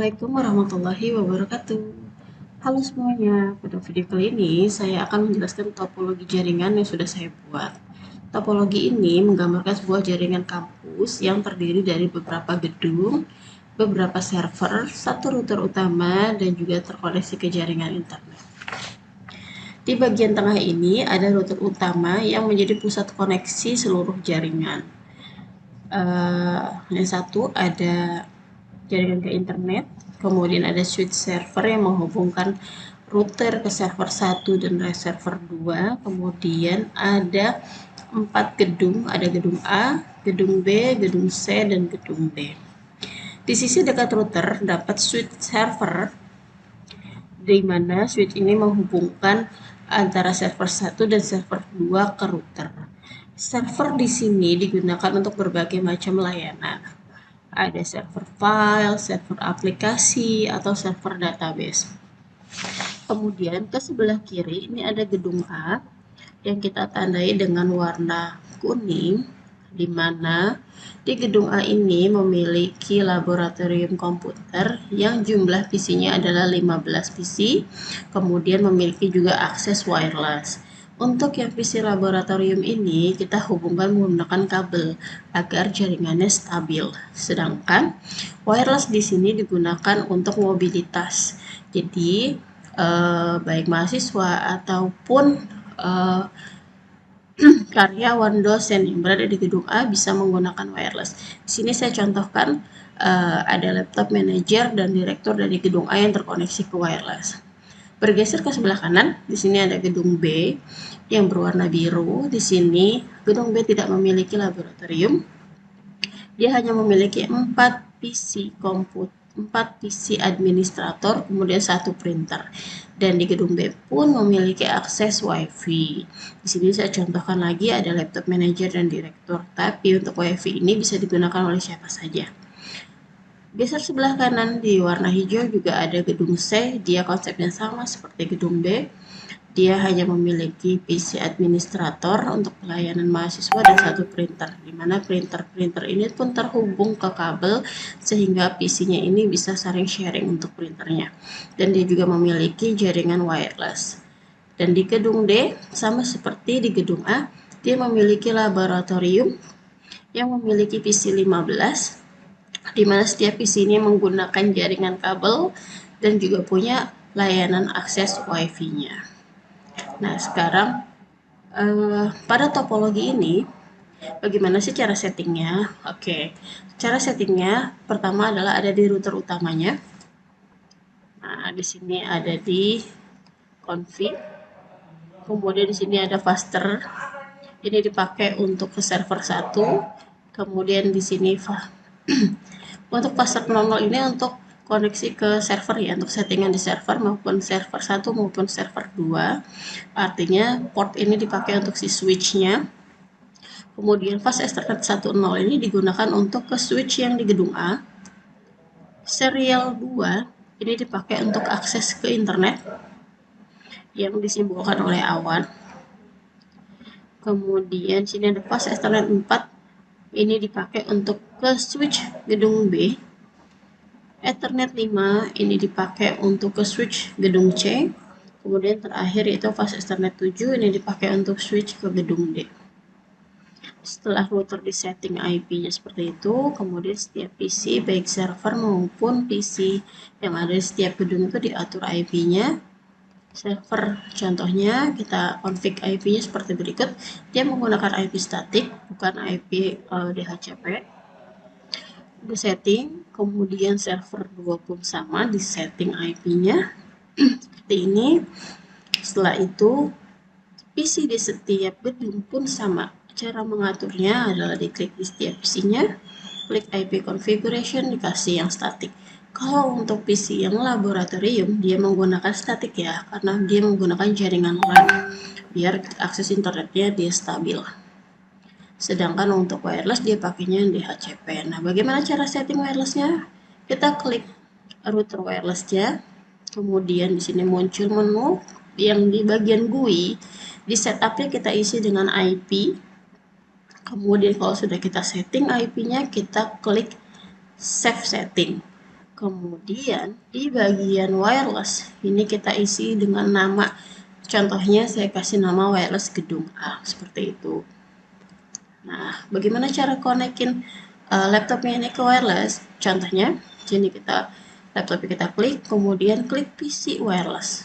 Assalamualaikum warahmatullahi wabarakatuh. Halo semuanya, pada video kali ini saya akan menjelaskan topologi jaringan yang sudah saya buat. Topologi ini menggambarkan sebuah jaringan kampus yang terdiri dari beberapa gedung, beberapa server, satu router utama, dan juga terkoneksi ke jaringan internet. Di bagian tengah ini ada router utama yang menjadi pusat koneksi seluruh jaringan. Yang satu ada jaringan ke internet, kemudian ada switch server yang menghubungkan router ke server 1 dan server 2, kemudian ada 4 gedung, ada gedung A, gedung B, gedung C, dan gedung D. Di sisi dekat router dapat switch server, di mana switch ini menghubungkan antara server 1 dan server 2 ke router. Server di sini digunakan untuk berbagai macam layanan. Ada server file, server aplikasi, atau server database. Kemudian ke sebelah kiri ini ada gedung A yang kita tandai dengan warna kuning, di mana di gedung A ini memiliki laboratorium komputer yang jumlah PC-nya adalah 15 PC, kemudian memiliki juga akses wireless. Untuk yang PC laboratorium ini kita hubungkan menggunakan kabel agar jaringannya stabil. Sedangkan wireless di sini digunakan untuk mobilitas. Jadi baik mahasiswa ataupun karyawan dosen yang berada di gedung A bisa menggunakan wireless. Di sini saya contohkan ada laptop manager dan direktur dari gedung A yang terkoneksi ke wireless. Bergeser ke sebelah kanan, di sini ada gedung B yang berwarna biru. Di sini gedung B tidak memiliki laboratorium. Dia hanya memiliki 4 PC administrator, kemudian 1 printer. Dan di gedung B pun memiliki akses WiFi. Di sini saya contohkan lagi ada laptop manager dan direktur. Tapi untuk WiFi ini bisa digunakan oleh siapa saja. Geser sebelah kanan di warna hijau juga ada gedung C, dia konsepnya sama seperti gedung B. Dia hanya memiliki PC administrator untuk pelayanan mahasiswa dan 1 printer, di mana printer ini pun terhubung ke kabel sehingga PC-nya ini bisa saling sharing untuk printernya. Dan dia juga memiliki jaringan wireless. Dan di gedung D, sama seperti di gedung A, dia memiliki laboratorium yang memiliki PC 15, di mana setiap PC ini menggunakan jaringan kabel dan juga punya layanan akses WiFi-nya. Nah, sekarang pada topologi ini, bagaimana sih cara settingnya? Oke, cara settingnya pertama adalah ada di router utamanya. Nah, di sini ada di config. Kemudian di sini ada faster. Ini dipakai untuk ke server 1. Kemudian di sini untuk faster 00 ini untuk koneksi ke server ya, untuk settingan di server maupun server 1 maupun server 2. Artinya port ini dipakai untuk si switch-nya. Kemudian fast Ethernet 10 ini digunakan untuk ke switch yang di gedung A. Serial 2 ini dipakai untuk akses ke internet yang disimbolkan oleh awan. Kemudian sini ada fast Ethernet 4 ini dipakai untuk ke switch gedung B. Ethernet 5 ini dipakai untuk ke switch gedung C. Kemudian terakhir yaitu fast Ethernet 7 ini dipakai untuk switch ke gedung D. Setelah router disetting IP-nya seperti itu, kemudian setiap PC baik server maupun PC yang ada di setiap gedung itu diatur IP-nya. Server contohnya kita config IP-nya seperti berikut. Dia menggunakan IP statik, bukan IP DHCP. Di setting, kemudian server 2 pun sama, di setting IP-nya seperti ini. Setelah itu PC di setiap gedung pun sama. Cara mengaturnya adalah diklik di setiap PC-nya, klik IP configuration, dikasih yang statik. Kalau untuk PC yang laboratorium, dia menggunakan statik ya, karena dia menggunakan jaringan LAN, biar akses internetnya dia stabil. Sedangkan untuk wireless dia pakainya DHCP. Nah, bagaimana cara setting wirelessnya? Kita klik router wirelessnya, kemudian di sini muncul menu yang di bagian GUI. Di setupnya kita isi dengan IP. Kemudian kalau sudah kita setting IP-nya, kita klik save setting. Kemudian di bagian wireless ini kita isi dengan nama, contohnya saya kasih nama wireless gedung A seperti itu. Nah, bagaimana cara konekin laptopnya ini ke wireless? Contohnya, sini laptopnya kita klik, kemudian klik PC wireless.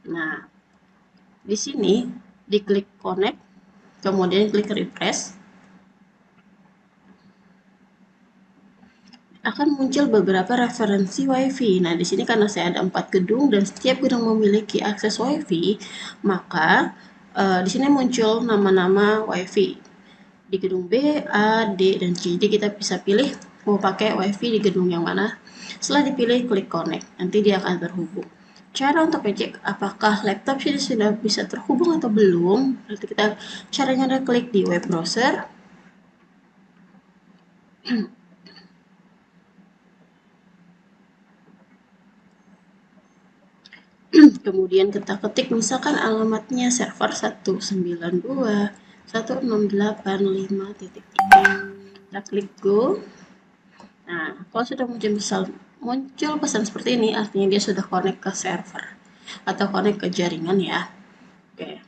Nah, di sini diklik connect, kemudian klik refresh. Akan muncul beberapa referensi WiFi. Nah, di sini karena saya ada 4 gedung dan setiap gedung memiliki akses WiFi, maka di sini muncul nama-nama WiFi. Di gedung B, A, D, dan C. Jadi kita bisa pilih mau pakai WiFi di gedung yang mana. Setelah dipilih, klik connect. Nanti dia akan terhubung. Cara untuk ngecek apakah laptop ini sudah bisa terhubung atau belum, nanti caranya adalah klik di web browser. Kemudian kita ketik misalkan alamatnya server 192.168.5.3. Kita klik go. Nah, kalau sudah muncul pesan seperti ini, artinya dia sudah connect ke server atau connect ke jaringan ya. Oke.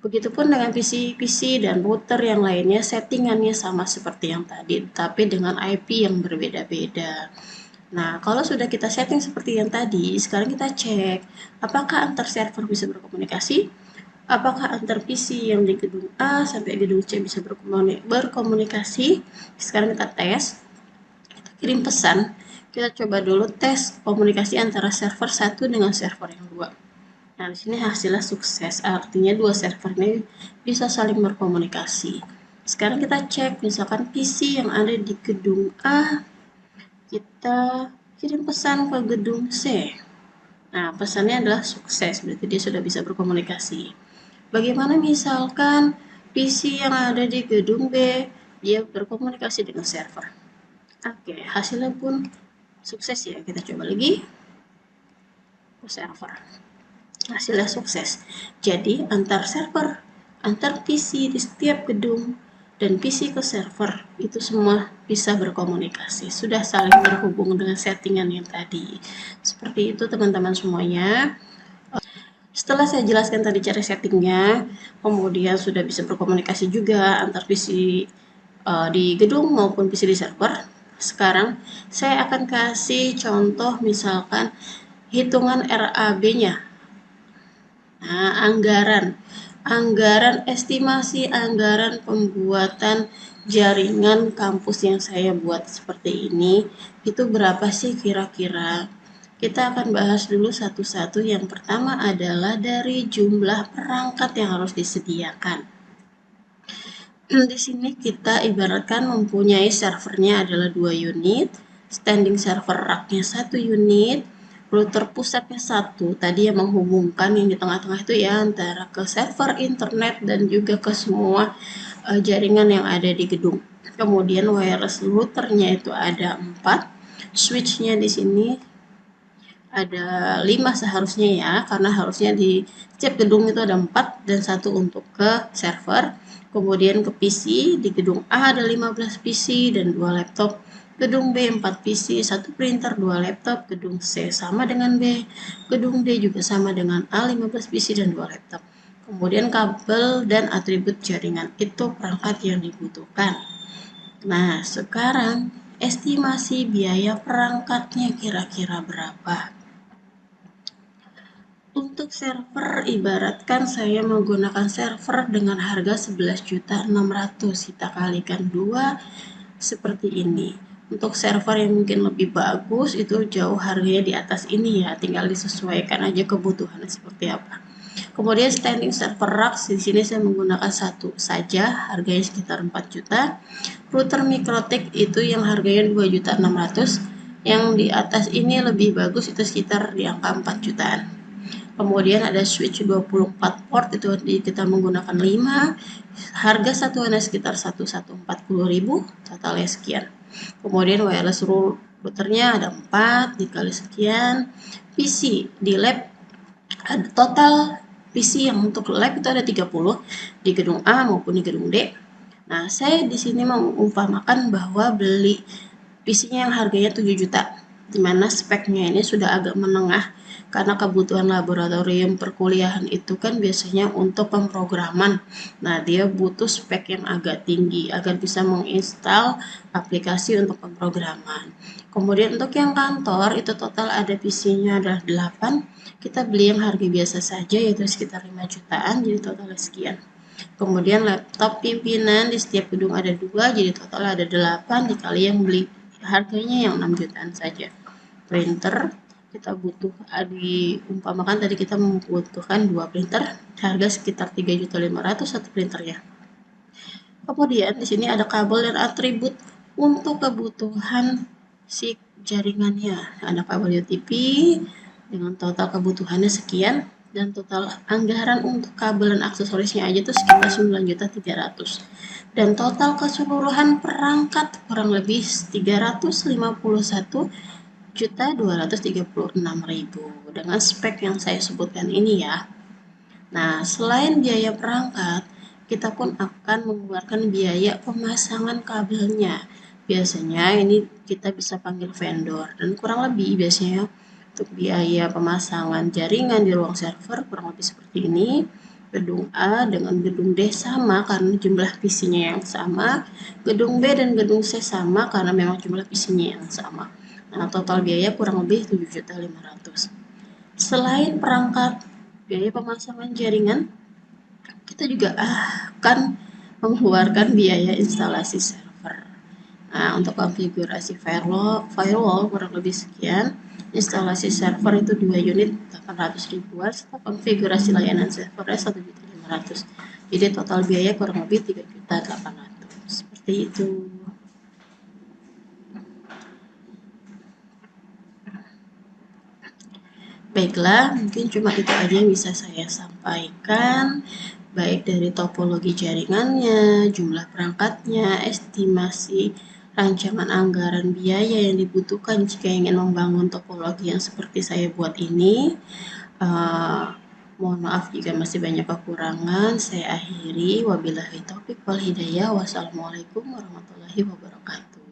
Begitupun dengan PC dan router yang lainnya, settingannya sama seperti yang tadi, tapi dengan IP yang berbeda-beda. Nah, kalau sudah kita setting seperti yang tadi, sekarang kita cek apakah antar server bisa berkomunikasi, apakah antar PC yang di gedung A sampai gedung C bisa berkomunikasi. Sekarang kita tes, kita kirim pesan, kita coba dulu tes komunikasi antara server 1 dengan server yang 2. Nah, di sini hasilnya sukses, artinya dua server ini bisa saling berkomunikasi. Sekarang kita cek, misalkan PC yang ada di gedung A, kita kirim pesan ke gedung C. Nah, pesannya adalah sukses, berarti dia sudah bisa berkomunikasi. Bagaimana misalkan PC yang ada di gedung B, dia berkomunikasi dengan server. Oke, hasilnya pun sukses ya. Kita coba lagi ke server. Hasilnya sukses. Jadi antar server, antar PC di setiap gedung dan PC ke server itu semua bisa berkomunikasi, sudah saling terhubung dengan settingan yang tadi. Seperti itu teman-teman semuanya. Setelah saya jelaskan tadi cara settingnya, kemudian sudah bisa berkomunikasi juga antar PC di gedung maupun PC di server. Sekarang saya akan kasih contoh misalkan hitungan RAB-nya. Nah, anggaran estimasi anggaran pembuatan jaringan kampus yang saya buat seperti ini, itu berapa sih kira-kira? Kita akan bahas dulu satu-satu. Yang pertama adalah dari jumlah perangkat yang harus disediakan. Di sini kita ibaratkan mempunyai servernya adalah 2 unit, standing server rack-nya 1 unit, router pusatnya 1, tadi yang menghubungkan yang di tengah-tengah itu ya antara ke server internet dan juga ke semua jaringan yang ada di gedung. Kemudian wireless routernya itu ada 4, switchnya di sini ada 5 seharusnya ya, karena harusnya di setiap gedung itu ada 4 dan 1 untuk ke server. Kemudian ke PC, di gedung A ada 15 PC dan 2 laptop. Gedung B 4 PC, 1 printer, 2 laptop. Gedung C sama dengan B. Gedung D juga sama dengan A, 15 PC dan 2 laptop. Kemudian kabel dan atribut jaringan, itu perangkat yang dibutuhkan. Nah, sekarang estimasi biaya perangkatnya kira-kira berapa? Untuk server, ibaratkan saya menggunakan server dengan harga 11.600.000, kita kalikan 2 seperti ini. Untuk server yang mungkin lebih bagus itu jauh harganya di atas ini ya, tinggal disesuaikan aja kebutuhannya seperti apa. Kemudian standing server rack, di sini saya menggunakan 1 saja, harganya sekitar 4 juta. Router Mikrotik itu yang harganya 2.600.000, yang di atas ini lebih bagus itu sekitar di angka 4 jutaan. Kemudian ada switch 24 port, itu kita menggunakan 5, harga satuannya sekitar 1.140.000, totalnya sekian. Kemudian wireless routernya ada 4 dikali sekian. PC di lab ada total PC yang untuk lab itu ada 30 di gedung A maupun di gedung D. Nah, saya di sini mengumpamakan bahwa beli PC-nya yang harganya 7 juta, dimana speknya ini sudah agak menengah karena kebutuhan laboratorium perkuliahan itu kan biasanya untuk pemrograman. Nah, dia butuh spek yang agak tinggi agar bisa menginstal aplikasi untuk pemrograman. Kemudian untuk yang kantor itu total ada PC-nya adalah 8. Kita beli yang harga biasa saja yaitu sekitar 5 jutaan, jadi totalnya sekian. Kemudian laptop pimpinan di setiap gedung ada 2, jadi total ada 8 dikali yang beli harganya yang 6 jutaan saja. Printer kita butuh diumpamakan tadi kita membutuhkan 2 printer, harga sekitar 3.500.000 satu printer ya. Kemudian di sini ada kabel dan atribut untuk kebutuhan si jaringannya. Ada kabel UTP dengan total kebutuhannya sekian, dan total anggaran untuk kabel dan aksesorisnya aja tuh sekitar 9.300.000. Dan total keseluruhan perangkat kurang lebih 351.236.000 dengan spek yang saya sebutkan ini ya. Nah, selain biaya perangkat, kita pun akan mengeluarkan biaya pemasangan kabelnya. Biasanya ini kita bisa panggil vendor, dan kurang lebih biasanya untuk biaya pemasangan jaringan di ruang server kurang lebih seperti ini. Gedung A dengan gedung D sama karena jumlah PC-nya yang sama. Gedung B dan gedung C sama karena memang jumlah PC-nya yang sama. Nah, total biaya kurang lebih 7.500.000. Selain perangkat biaya pemasangan jaringan, kita juga akan mengeluarkan biaya instalasi server. Nah, untuk konfigurasi firewall kurang lebih sekian. Instalasi server itu 2 unit 800 ribuan, serta konfigurasi layanan servernya 1.500.000. Jadi total biaya kurang lebih 3.800.000. Seperti itu. Baiklah, mungkin cuma itu aja yang bisa saya sampaikan, baik dari topologi jaringannya, jumlah perangkatnya, estimasi rancangan anggaran biaya yang dibutuhkan jika ingin membangun topologi yang seperti saya buat ini. Mohon maaf jika masih banyak kekurangan. Saya akhiri. Wabillahi taufik wal hidayah. Wassalamualaikum warahmatullahi wabarakatuh.